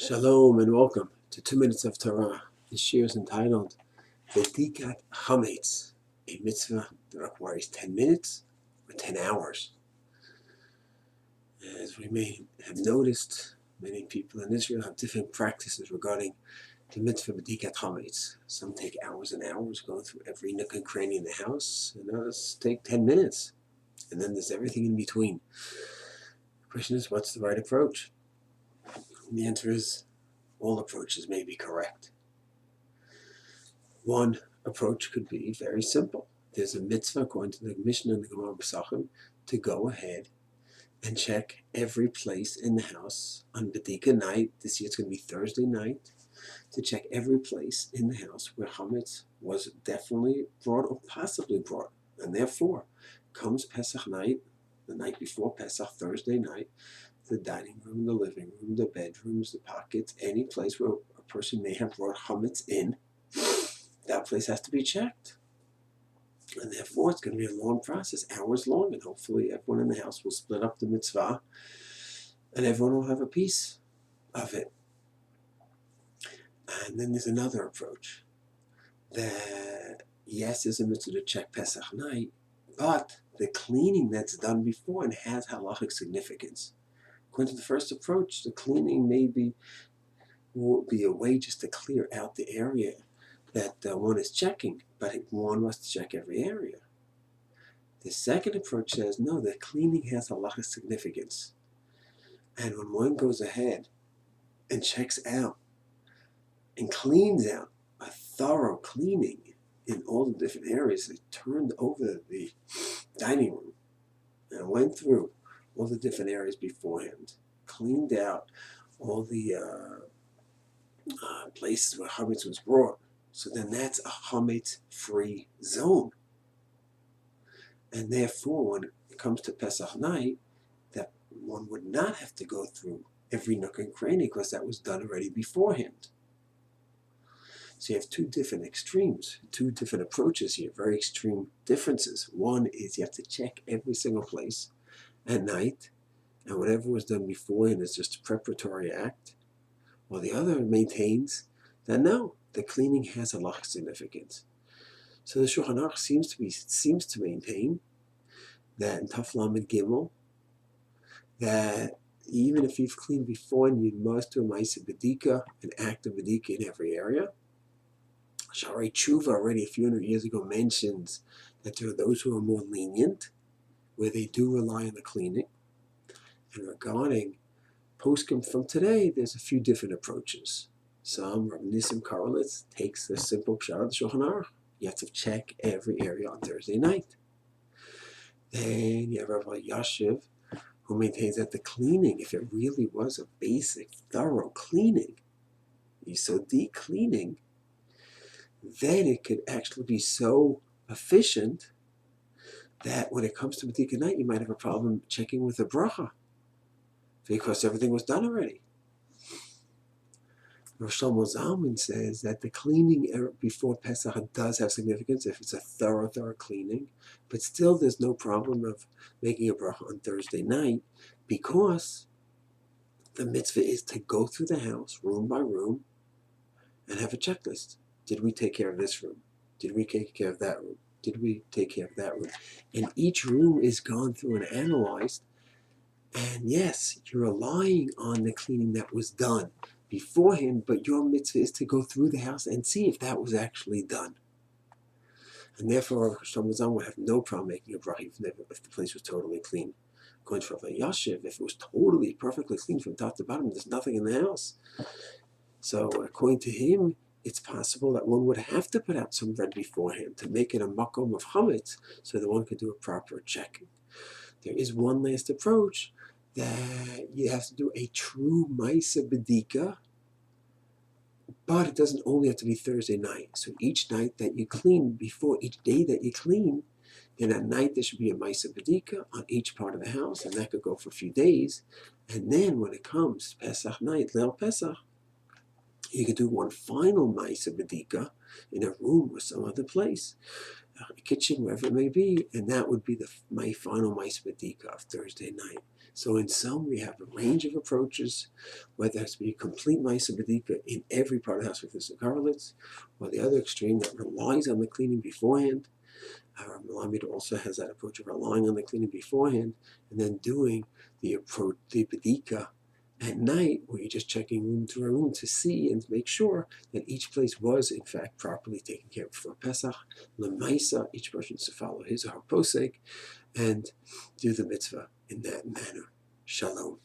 Shalom and welcome to 2 Minutes of Torah. This year is entitled Bedikat Chamaitz, a mitzvah that requires 10 minutes or 10 hours. As we may have noticed, many people in Israel have different practices regarding the mitzvah Bedikat Chamaitz. Some take hours and hours going through every nook and cranny in the house, and others take 10 minutes. And then there's everything in between. The question is, what's the right approach? And the answer is, all approaches may be correct. One approach could be very simple. There's a mitzvah, according to the Mishnah and the Gemara Pesachim, to go ahead and check every place in the house on Bedikat night. This year it's going to be Thursday night, to check every place in the house where chametz was definitely brought or possibly brought. And therefore, comes Pesach night, the night before Pesach, Thursday night, the dining room, the living room, the bedrooms, the pockets, any place where a person may have brought chametz in, that place has to be checked. And therefore, it's going to be a long process, hours long, and hopefully everyone in the house will split up the mitzvah, and everyone will have a piece of it. And then there's another approach, that yes, there's a mitzvah to check Pesach night, but the cleaning that's done before and has halachic significance. According to the first approach, the cleaning will be a way just to clear out the area that one is checking, but one must check every area. The second approach says, no, the cleaning has halachic significance. And when one goes ahead and checks out and cleans out a thorough cleaning in all the different areas, they turned over the dining room and went through all the different areas beforehand, cleaned out all the places where chametz was brought. So then that's a chametz-free zone. And therefore, when it comes to Pesach night, that one would not have to go through every nook and cranny because that was done already beforehand. So you have two different extremes, two different approaches here, very extreme differences. One is you have to check every single place at night, and whatever was done beforehand is just a preparatory act, while the other maintains that no, the cleaning has a halachic significance. So the Shulchan Aruch seems to maintain that in Taf Lamed Gimel, that even if you've cleaned beforehand, you must do a Myers Should Bedikat, an act of Bedikat in every area. Shari Tshuva already a few hundred years ago mentions that there are those who are more lenient, where they do rely on the cleaning. And regarding poskim from today, there's a few different approaches. Some, Rabbi Nissim Karelitz takes the simple pshat of the Shulchan Aruch. You have to check every area on Thursday night. Then you have Rabbi Yashiv, who maintains that the cleaning, if it really was a basic, thorough cleaning, yisodi cleaning, then it could actually be so efficient that when it comes to Bedikat night, you might have a problem checking with the bracha because everything was done already. Rosh Zalman says that the cleaning before Pesach does have significance if it's a thorough cleaning, but still there's no problem of making a bracha on Thursday night because the mitzvah is to go through the house room by room and have a checklist. Did we take care of this room? Did we take care of that room? Did we take care of that room? And each room is gone through and analyzed. And yes, you're relying on the cleaning that was done beforehand, but your mitzvah is to go through the house and see if that was actually done. And therefore, Shlomo Zalman would have no problem making a bracha even if the place was totally clean. According to Rabbi Yashiv, if it was totally, perfectly clean from top to bottom, there's nothing in the house. So according to him, it's possible that one would have to put out some bread beforehand to make it a makom of chametz so that one could do a proper checking. There is one last approach that you have to do a true Myers Should Bedikat, but it doesn't only have to be Thursday night. So each night that you clean, before each day that you clean, then at night there should be a Myers Should Bedikat on each part of the house, and that could go for a few days. And then when it comes Pesach night, Leil Pesach, you could do one final Myers Should Bedikat in a room or some other place, a kitchen, wherever it may be, and that would be my final Myers Should Bedikat of Thursday night. So in sum, we have a range of approaches, whether it has to be a complete Myers Should Bedikat in every part of the house with the correlates, or the other extreme that relies on the cleaning beforehand. Our Malamed also has that approach of relying on the cleaning beforehand and then doing the approach, the Bedika at night, where you're just checking room to room to see and make sure that each place was in fact properly taken care of for Pesach. Lemaisa, each person should follow his or her posek and do the mitzvah in that manner. Shalom.